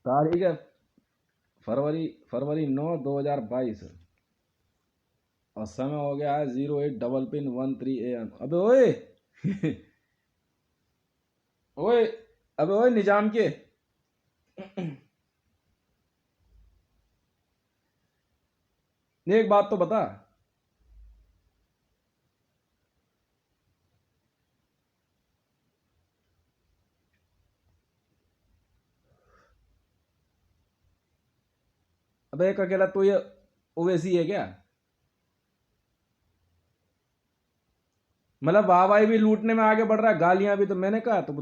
तारीख है फरवरी फरवरी 9 2022 और समय हो गया है 08:13 अबे ओए ओए अबे ओए निजाम के ये एक बात तो बता। अबे एक अकेला तू ये ओवैसी है क्या? मतलब वाहवाही भी लूटने में आगे बढ़ रहा है, गालियां भी। तो मैंने कहा तो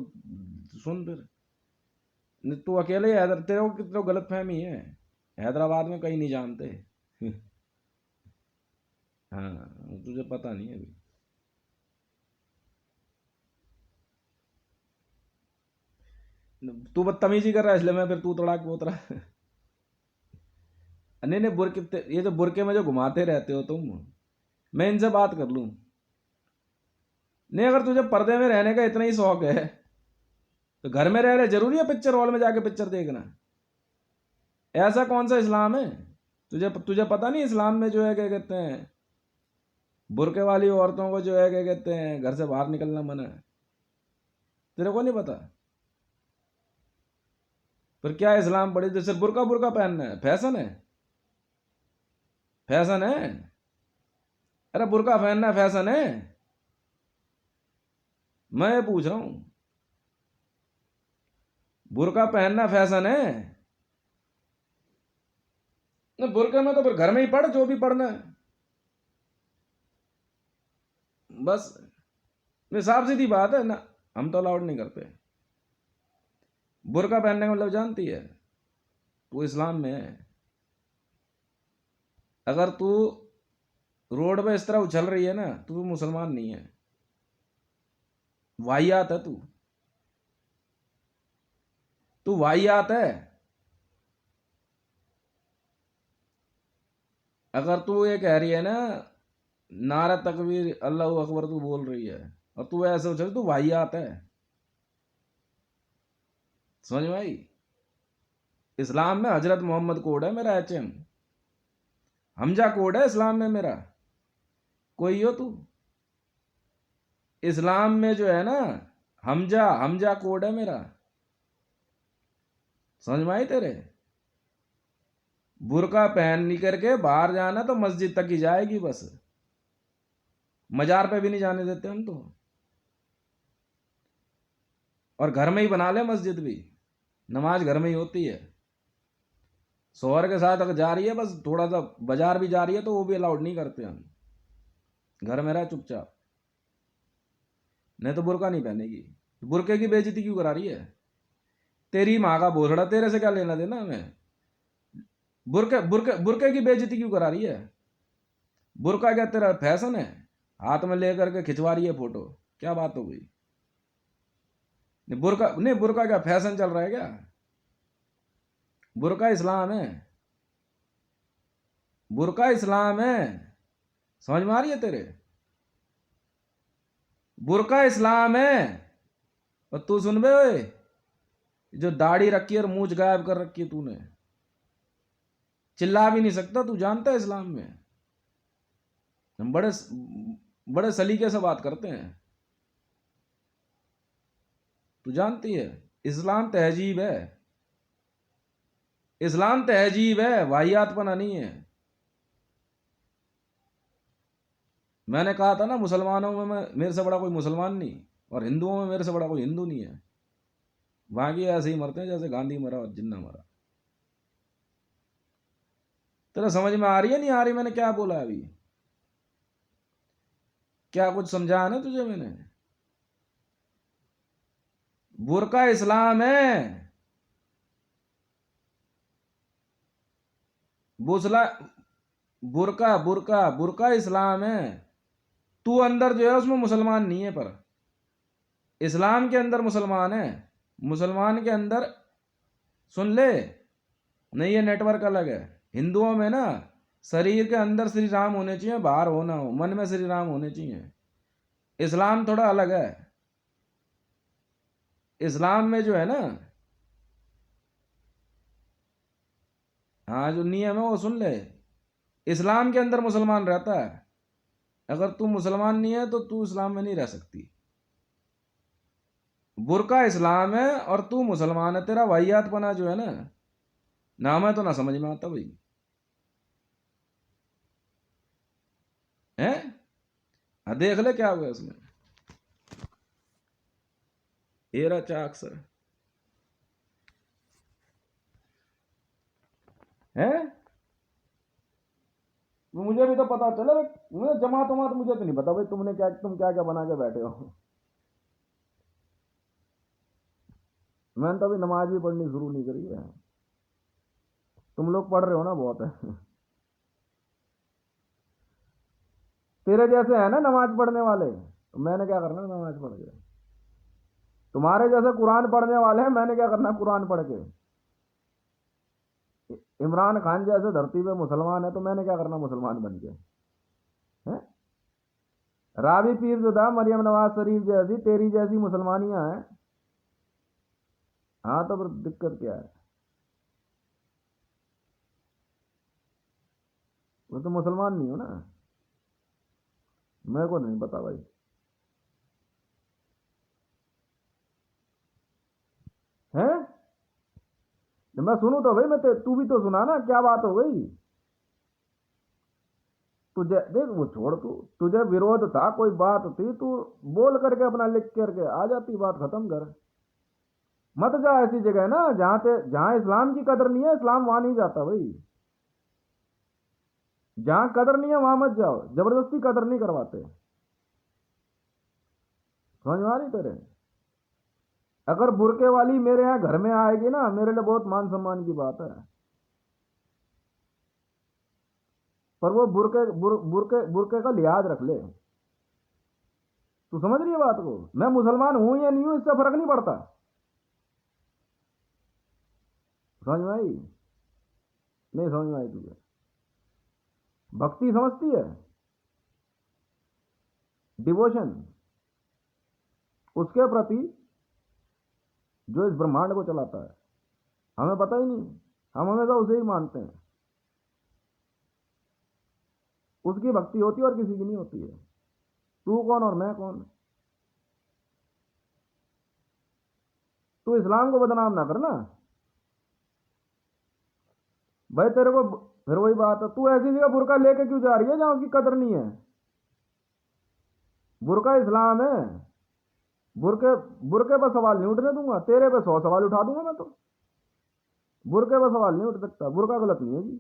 सुन फिर, तू अकेले ही तेरे को कितने गलत फहमी है। हैदराबाद में कहीं नहीं जानते। हाँ, तुझे पता नहीं है अभी। तू बदतमीजी कर रहा है इसलिए मैं फिर तू तड़ाक बोत रहा है। नहीं नहीं, ये जो बुरके में जो घुमाते रहते हो तुम, मैं इनसे बात कर लूं? नहीं, अगर तुझे पर्दे में रहने का इतना ही शौक है तो घर में रह रहे, जरूरी है पिक्चर हॉल में जाके पिक्चर देखना? ऐसा कौन सा इस्लाम है? तुझे तुझे पता नहीं इस्लाम में जो है क्या कहते हैं, बुरके वाली औरतों को जो है क्या कहते हैं घर से बाहर निकलना मना है? तेरे को नहीं पता? फिर क्या इस्लाम पढ़ी तो सिर्फ बुरका बुरका पहनना है? फैशन है? फैशन है? अरे बुरका पहनना फैशन है? मैं ये पूछ रहा हूं, बुरका पहनना फैशन है? ना बुरके में तो फिर घर में ही पढ़ जो भी पढ़ना है। बस साफ सीधी बात है ना, हम तो अलाउड नहीं करते। बुरका पहनने का मतलब जानती है? तू इस्लाम में है। अगर तू रोड पे इस तरह उछल रही है ना तो तू मुसलमान नहीं है, वाहियात है तू। तू वाहियात है। अगर तू ये कह रही है ना, नारा तकबीर अल्लाह अकबर तू बोल रही है और तू ऐसे उछल, तू वाहियात है। समझ में आई? इस्लाम में हजरत मोहम्मद कोड है मेरा, HM हमजा कोड है इस्लाम में मेरा। कोई हो तू? इस्लाम में जो है ना, हमजा हमजा कोड है मेरा। समझ में आई तेरे? बुरका पहन करके बाहर जाना तो मस्जिद तक ही जाएगी बस, मजार पे भी नहीं जाने देते हम तो। और घर में ही बना ले मस्जिद भी, नमाज घर में ही होती है। शोहर के साथ अगर जा रही है, बस थोड़ा सा बाजार भी जा रही है तो वो भी अलाउड नहीं करते हम। घर में रह चुपचाप, नहीं तो बुरका नहीं पहनेगी। बुरके की बेइज्जती क्यों करा रही है? तेरी माँ का भोसड़ा, तेरे से क्या लेना देना हमें? बुरके बुरके बुरके की बेइज्जती क्यों करा रही है? बुरका क्या तेरा फैशन है? हाथ में लेकर के खिंचवा रही है फोटो, क्या बात हो गई? नहीं बुरका, नहीं बुरका क्या फैशन चल रहा है क्या? बुरका इस्लाम है। बुरका इस्लाम है। समझ में आ रही है तेरे? बुरका इस्लाम है। और तू सुन बे ओए, जो दाढ़ी रखी है और मूंछ गायब कर रखी है तूने, चिल्ला भी नहीं सकता। तू जानता है इस्लाम में हम बड़े बड़े सलीके से बात करते हैं। तू जानती है इस्लाम तहजीब है। इस्लाम तहजीब है, वाहियातपना नहीं है। मैंने कहा था ना, मुसलमानों में मेरे से बड़ा कोई मुसलमान नहीं, और हिंदुओं में मेरे से बड़ा कोई हिंदू नहीं है। बाकी ऐसे ही मरते हैं जैसे गांधी मरा और जिन्ना मरा। तेरा समझ में आ रही है नहीं आ रही मैंने क्या बोला अभी? क्या कुछ समझाया ना तुझे मैंने? बुरका इस्लाम है। बुसला बुरका बुरका बुरका इस्लाम है। तू अंदर जो है उसमें मुसलमान नहीं है, पर इस्लाम के अंदर मुसलमान है। मुसलमान के अंदर, सुन ले, नहीं ये नेटवर्क अलग है। हिंदुओं में ना, शरीर के अंदर श्री राम होने चाहिए, बाहर होना हो, मन में श्री राम होने चाहिए। इस्लाम थोड़ा अलग है। इस्लाम में जो है ना, हाँ, जो नियम है वो सुन ले। इस्लाम के अंदर मुसलमान रहता है, अगर तू मुसलमान नहीं है तो तू इस्लाम में नहीं रह सकती। बुर्का इस्लाम है और तू मुसलमान है, तेरा वाहियातपना जो है ना हमें तो ना समझ में आता भाई। है, हाँ देख ले क्या हुआ उसमें। एरा चाक सर है, मुझे भी तो पता चला भाई, मुझे जमात वमात मुझे तो नहीं पता भाई, तुमने क्या, तुम क्या क्या बना के बैठे हो। मैंने तो अभी नमाज भी पढ़नी शुरू नहीं करी है। तुम लोग पढ़ रहे हो ना बहुत है। तेरे जैसे है ना नमाज पढ़ने वाले, तो मैंने क्या करना नमाज पढ़ के। तुम्हारे जैसे कुरान पढ़ने वाले हैं, मैंने क्या करना कुरान पढ़ के। इमरान खान जैसे धरती पे मुसलमान है, तो मैंने क्या करना मुसलमान बन के। हैं, रावी पीर जो था मरियम नवाज शरीफ जैसी तेरी जैसी मुसलमानियां हैं। हाँ तो फिर दिक्कत क्या है, वो तो मुसलमान नहीं हो ना। मेरे को नहीं पता भाई। है, मैं सुनू तो भाई, तू भी तो सुना ना क्या बात हो गई। तुझे देख वो छोड़, तू तुझे विरोध था कोई बात थी, तू बोल करके अपना लिख करके आ जाती, बात खत्म कर। मत जा ऐसी जगह ना जहां इस्लाम की कदर नहीं है, इस्लाम वहां नहीं जाता भाई। जहां कदर नहीं है वहां मत जाओ, जबरदस्ती कदर नहीं करवाते। समझ में आ रही तेरे। अगर बुरके वाली मेरे यहाँ घर में आएगी ना, मेरे लिए बहुत मान सम्मान की बात है। पर वो बुरके का लिहाज रख ले। तू समझ रही है बात को, मैं मुसलमान हूं या नहीं हूं इससे फर्क नहीं पड़ता। समझ में आई, नहीं समझ में आई तुझे। भक्ति समझती है, डिवोशन उसके प्रति जो इस ब्रह्मांड को चलाता है। हमें पता ही नहीं, हम हमेशा उसे ही मानते हैं। उसकी भक्ति होती है और किसी की नहीं होती है। तू कौन और मैं कौन। तू इस्लाम को बदनाम ना करना भाई। तेरे को फिर वही बात है, तू ऐसी जगह बुरका लेके क्यों जा रही है जहां उसकी कदर नहीं है। बुरका इस्लाम है। बुरके बुरके पर सवाल नहीं उठने दूंगा, तेरे पे 100 सवाल उठा दूंगा मैं तो। बुरके पर सवाल नहीं उठ सकता, बुरका गलत नहीं है जी।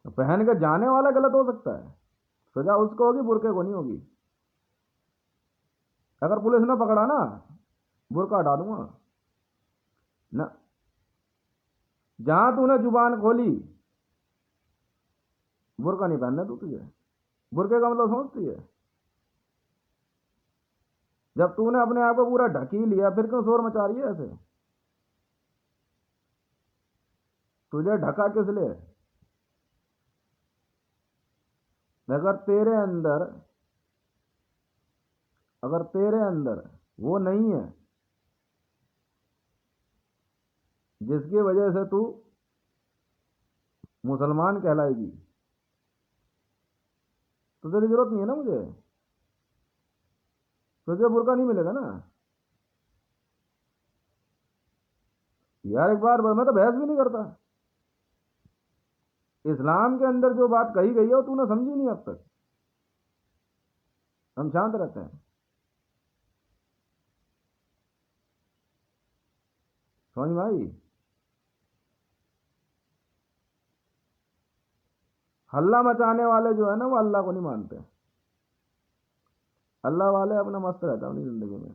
तो पहन के जाने वाला गलत हो सकता है, सजा उसको होगी, बुरके को नहीं होगी। अगर पुलिस ने पकड़ा ना, बुरका हटा दूंगा ना। जहां तूने जुबान खोली, बुरका नहीं पहनना तू तुझे। बुरके का मतलब समझती है। जब तूने अपने आप को पूरा ढक ही लिया, फिर क्यों शोर मचा रही है ऐसे। तुझे ढका किस लिए। अगर तेरे अंदर अगर तेरे अंदर वो नहीं है जिसकी वजह से तू मुसलमान कहलाएगी, तो तेरी जरूरत नहीं है ना मुझे। तुझे बुरका नहीं मिलेगा ना। यार एक बार मैं तो बहस भी नहीं करता। इस्लाम के अंदर जो बात कही गई है वो तूने समझी नहीं अब तक। हम शांत रहते हैं। समझ में आई। हल्ला मचाने वाले जो है ना वो अल्लाह को नहीं मानते। अल्लाह वाले अपना मस्त रहता है अपनी जिंदगी में।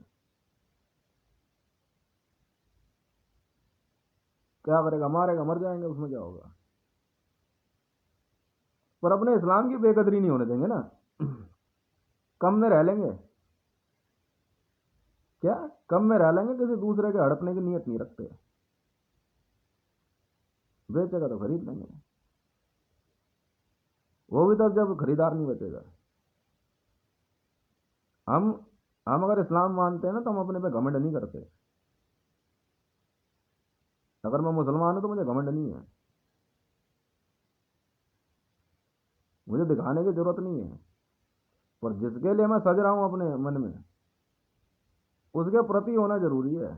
क्या करेगा, मारेगा, मर जाएंगे, उसमें क्या होगा। पर अपने इस्लाम की बेकदरी नहीं होने देंगे ना। कम में रह लेंगे। क्या, कम में रह लेंगे, किसी दूसरे के हड़पने की नीयत नहीं रखते। बेचेगा तो खरीद लेंगे, वो भी तब जब खरीदार नहीं बचेगा। हम हम अगर इस्लाम मानते हैं ना, तो हम अपने पे घमंड नहीं करते। अगर मैं मुसलमान हूं तो मुझे घमंड नहीं है। मुझे दिखाने की जरूरत नहीं है, पर जिसके लिए मैं सज रहा हूं अपने मन में, उसके प्रति होना जरूरी है।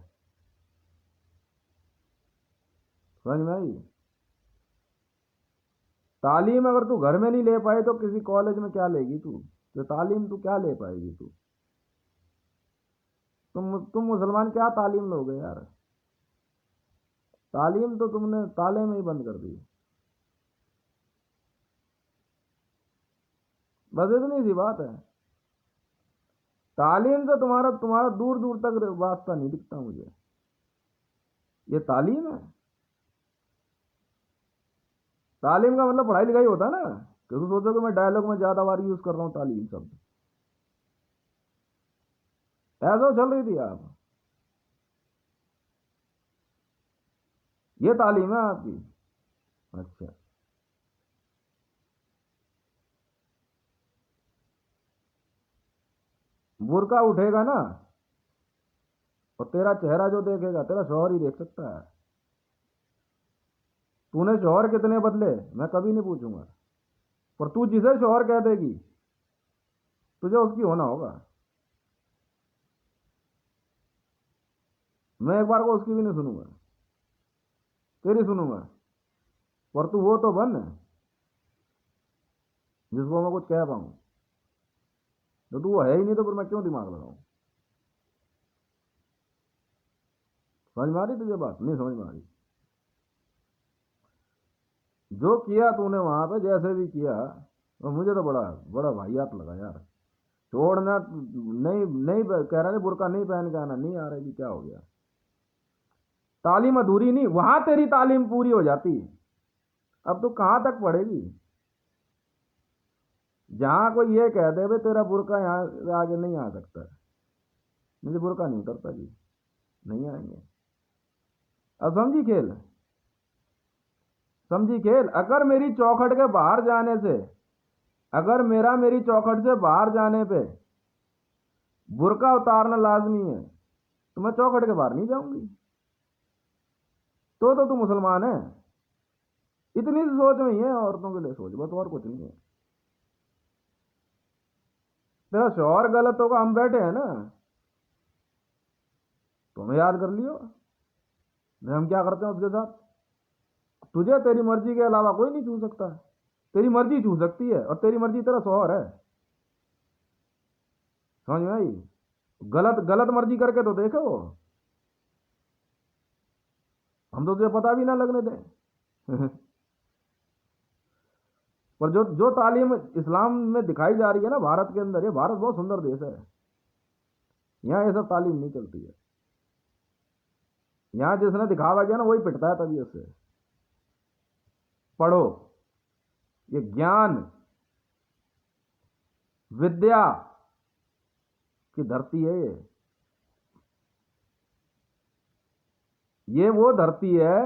समझ में आई? तालीम अगर तू घर में नहीं ले पाई तो किसी कॉलेज में क्या लेगी तू? तो तालीम तू क्या ले पाएगी तू? तुम मुसलमान क्या तालीम लोगे यार? तालीम तो तुमने ताले में ही बंद कर दी। बस इतनी सी बात है। तालीम से तुम्हारा तुम्हारा दूर दूर तक वास्ता नहीं दिखता मुझे। ये तालीम है? तालीम का मतलब पढ़ाई लिखाई होता है ना। क्योंकि सोचो कि मैं डायलॉग में ज्यादा बार यूज कर रहा हूं तालीम शब्द, ऐसा चल रही थी आप। ये तालीम है आपकी? अच्छा। बुर्का उठेगा ना, और तेरा चेहरा जो देखेगा तेरा शौहर ही देख सकता है। तूने शौहर कितने बदले मैं कभी नहीं पूछूंगा, पर तू जिसे शौहर कह देगी तुझे उसकी होना होगा। मैं एक बार को उसकी भी नहीं सुनूंगा, तेरी सुनूंगा। पर तू वो तो बन जिसको मैं कुछ कह पाऊं। तो तू वो है ही नहीं, तो फिर मैं क्यों दिमाग लगाऊं? समझ में आ रही तुझे बात? नहीं समझ में आ रही? जो किया तूने वहां पे, जैसे भी किया, तो मुझे तो बड़ा बड़ा वाहियात लगा यार। छोड़ना नहीं, नहीं कह रहा, नहीं बुर्का नहीं पहन के आना, नहीं आ रहा कि क्या हो गया। तालीम अधूरी नहीं, वहां तेरी तालीम पूरी हो जाती। अब तू कहां तक पढ़ेगी? जहां कोई ये कह दे भाई तेरा बुर्का यहाँ आगे नहीं आ सकता, मुझे बुर्का नहीं उतरता जी, नहीं आएंगे। अब समझी खेल? समझी खेल? अगर मेरी चौखट के बाहर जाने से, अगर मेरी चौखट से बाहर जाने पे बुर्का उतारना लाजमी है, तो मैं चौखट के बाहर नहीं जाऊंगी। तो तू मुसलमान है? इतनी सी सोच में ही है, औरतों के लिए सोच, बस और कुछ नहीं है। तेरा शौहर गलत होगा, हम बैठे हैं ना, तुम्हें याद कर लियो, हम क्या करते हैं उसके साथ। तुझे तेरी मर्जी के अलावा कोई नहीं छू सकता। तेरी मर्जी छू सकती है, और तेरी मर्जी तेरा शौहर है। समझ में आई? गलत गलत मर्जी करके तो देखो, हम तो तुझे पता भी ना लगने दें। पर जो जो तालीम इस्लाम में दिखाई जा रही है ना भारत के अंदर, ये भारत बहुत सुंदर देश है, यहाँ ये सब तालीम नहीं चलती है। यहाँ जिसने दिखावा किया ना वही पिटता है तबीयत से। पढ़ो, ये ज्ञान विद्या की धरती है। ये वो धरती है,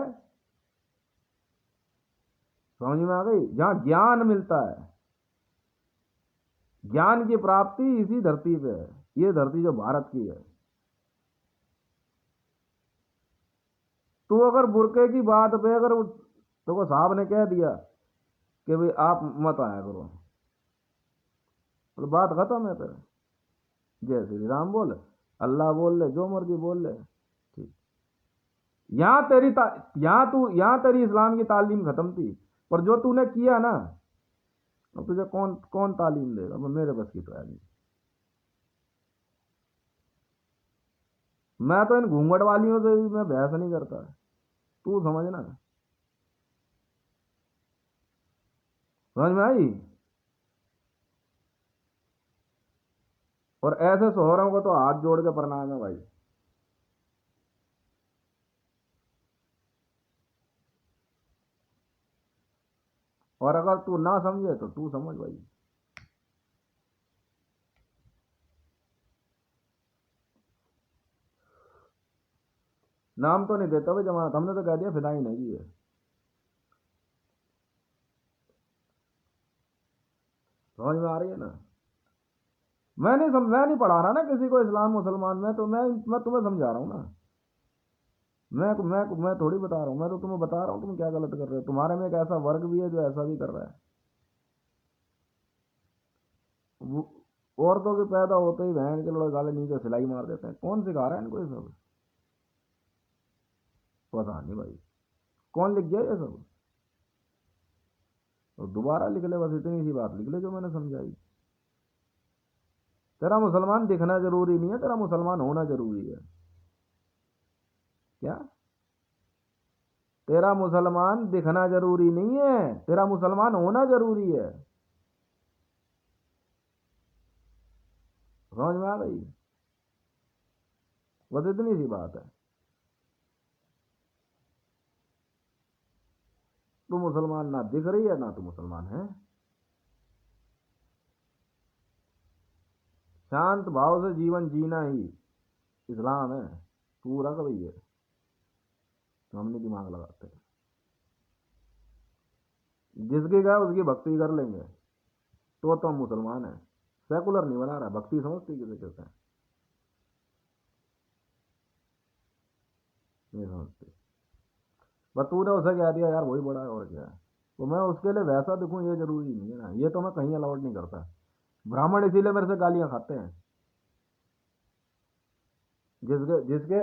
समझ में आ गई, जहां ज्ञान मिलता है। ज्ञान की प्राप्ति इसी धरती पे है, ये धरती जो भारत की है। तो अगर बुरके की बात पे अगर तो साहब ने कह दिया कि भाई आप मत आया करो, तो बात खत्म है फिर। जय श्री राम बोल, अल्लाह बोल ले, जो मर्जी बोल ले, ठीक। यहाँ यहाँ तेरी इस्लाम की तालीम खत्म थी, पर जो तूने किया ना, अब तुझे कौन कौन तालीम देगा? अब मेरे बस की तो है नहीं। मैं तो इन घूंघट वालियों से भी मैं बहस नहीं करता, तू समझना। समझ में आई? और ऐसे शोहरों को तो हाथ जोड़ के प्रणाम है भाई। और अगर तू ना समझे तो तू समझ भाई। नाम तो नहीं देता भाई, जमानत हमने तो कह दिया फिदाई नहीं है। समझ में आ रही है ना? मैं नहीं पढ़ा रहा ना किसी को इस्लाम मुसलमान में, तो मैं तुम्हें समझा रहा हूँ ना। मैं थोड़ी बता रहा हूँ, मैं तो तुम्हें बता रहा हूँ तुम क्या गलत कर रहे हो। तुम्हारे में एक ऐसा वर्ग भी है जो ऐसा भी कर रहा है। औरतों के पैदा होते ही बहन के लोग गाले नीचे सिलाई मार देते हैं। कौन सिखा रहा है इनको ये सब? पता नहीं भाई कौन लिख गया ये सब। तो दोबारा लिख ले, बस इतनी सी बात लिख ले जो मैंने समझाई। तेरा मुसलमान दिखना जरूरी नहीं है, तेरा मुसलमान होना जरूरी है। क्या? तेरा मुसलमान दिखना जरूरी नहीं है, तेरा मुसलमान होना जरूरी है। समझ में आ गई? बस इतनी सी बात है। तू मुसलमान ना दिख रही है ना तू मुसलमान है। शांत भाव से जीवन जीना ही इस्लाम है पूरा। कभी है तो हम नहीं दिमाग लगाते। जिसकी गए उसकी भक्ति कर लेंगे तो हम मुसलमान है। सेकुलर नहीं बना रहा, भक्ति समझती किसे कहते हैं, नहीं समझते। बस तूने उसे कह दिया यार वही बड़ा है और क्या है, तो मैं उसके लिए वैसा दिखूं ये जरूरी नहीं है ना। ये तो मैं कहीं अलाउड नहीं करता। ब्राह्मण इसीलिए मेरे से गालियां खाते हैं। जिसके जिसके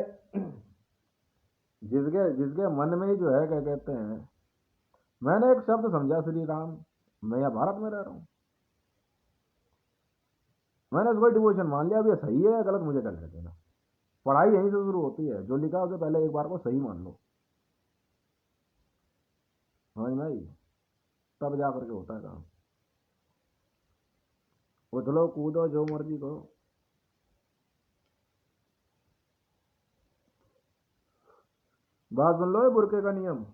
जिसके जिसके मन में ही जो है क्या कहते हैं, मैंने एक शब्द समझा श्री राम, मैं यहाँ भारत में रह रहा हूँ, मैंने उसको डिवोशन मान लिया। अब ये सही है या गलत मुझे क्या देना। पढ़ाई यहीं से शुरू होती है, जो लिखा उससे पहले एक बार को सही मान लो। समझ में आई? तब जा करके होता है काम। उछलो कूदो जो मर्जी करो। बात सुन लो, ये बुरके का नियम।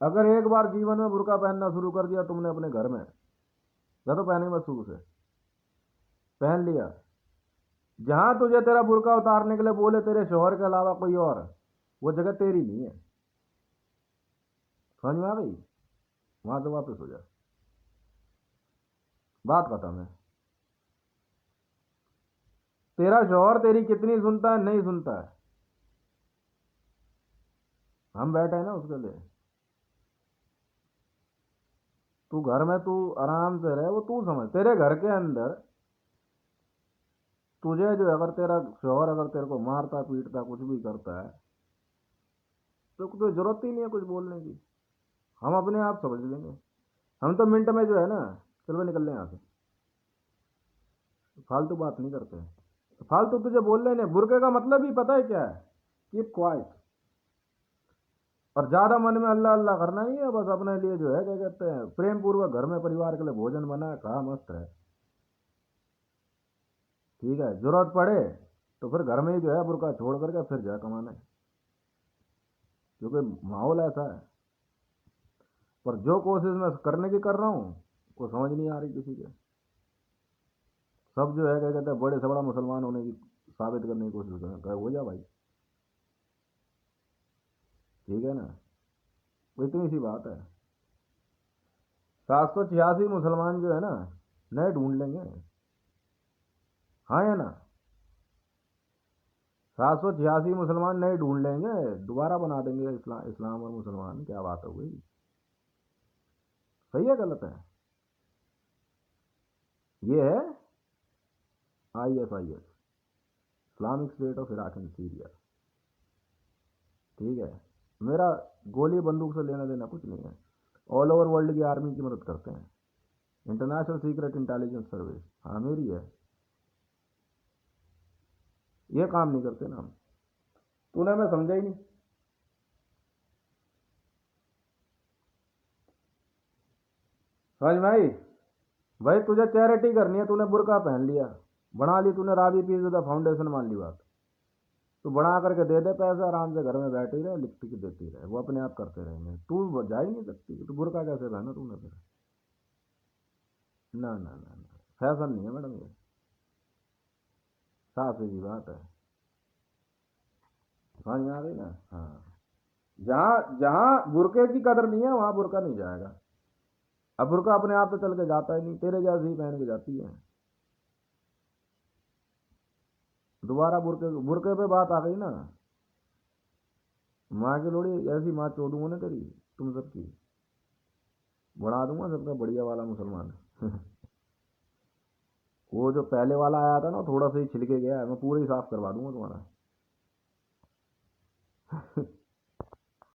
अगर एक बार जीवन में बुरका पहनना शुरू कर दिया तुमने अपने घर में, या तो पहने मत शुरू से, पहन लिया, जहां तुझे तेरा बुरका उतारने के लिए बोले तेरे शोहर के अलावा कोई और, वो जगह तेरी नहीं है। समझ में आ गई? वहां से वापस हो जा, बात खत्म है। तेरा शोहर तेरी कितनी सुनता है नहीं सुनता है, हम बैठे हैं ना उसके लिए। तू घर में तू आराम से रहे, वो तू समझ। तेरे घर के अंदर तुझे जो अगर तेरा शोहर अगर तेरे को मारता पीटता कुछ भी करता है तो कोई जरूरत ही नहीं है कुछ बोलने की। हम अपने आप समझ लेंगे। हम तो मिनट में जो है ना, चलो निकल लें यहाँ से, फालतू बात नहीं करते हैं। तो फालतू तुझे बोल लेने। बुरके का मतलब ही पता है क्या है? Keep quiet. और ज्यादा मन में अल्लाह अल्लाह करना नहीं है। बस अपने लिए जो है क्या कहते हैं प्रेम पूर्वक घर में परिवार के लिए भोजन बना है, कहा मस्त है, ठीक है। जरूरत पड़े तो फिर घर में ही जो है बुरका छोड़ करके फिर जाए कमाने, क्योंकि माहौल ऐसा है। पर जो कोशिश मैं करने की कर रहा हूँ वो समझ नहीं आ रही किसी के। सब जो है क्या कहते हैं बड़े से बड़ा मुसलमान होने की साबित करने की कोशिश कर रहे हैं। हो जा भाई, ठीक है ना। वो इतनी सी बात है। 786 मुसलमान जो है ना नए ढूंढ लेंगे, हाँ या ना? 786 मुसलमान नए ढूंढ लेंगे, दोबारा बना देंगे इस्लाम और मुसलमान। क्या बात हो गई? सही है गलत है? ये है ISIS, Islamic state of Iraq and Syria, ठीक है। मेरा गोली बंदूक से लेना देना कुछ नहीं है। ऑल ओवर वर्ल्ड की आर्मी की मदद करते हैं, इंटरनेशनल सीक्रेट इंटेलिजेंस सर्विस, हाँ मेरी है। ये काम नहीं करते ना हम। तूने मैं समझा ही नहीं। समझ में आई? भाई तुझे चैरिटी करनी है, तूने बुरका पहन लिया, बना ली तूने राबी पीज़ फाउंडेशन, मान ली बात, तो बना करके दे दे पैसे, आराम से घर में बैठी रहे, लिखती की देती रहे, वो अपने आप करते रहेंगे। तू जा ही नहीं सकती तो बुरका कैसे पहना तूने फिर? ना ना ना ना, फैशन नहीं है मैडम ये, साफ सीधी बात है। समझ में आ गई ना? हाँ। जहाँ जहाँ बुरके की कदर नहीं है वहां बुरका नहीं जाएगा। अब बुरका अपने आप तो चल के जाता ही नहीं, तेरे जैसे ही पहन के जाती है। दोबारा बुरके बुरके पे बात आ गई ना, माँ की लोड़ी ऐसी माँ चो दूंगा ना तेरी, तुम सबकी, बना दूंगा सबका बढ़िया वाला मुसलमान। वो जो पहले वाला आया था ना, थोड़ा सा ही छिलके गया है, मैं पूरा ही साफ करवा दूंगा तुम्हारा।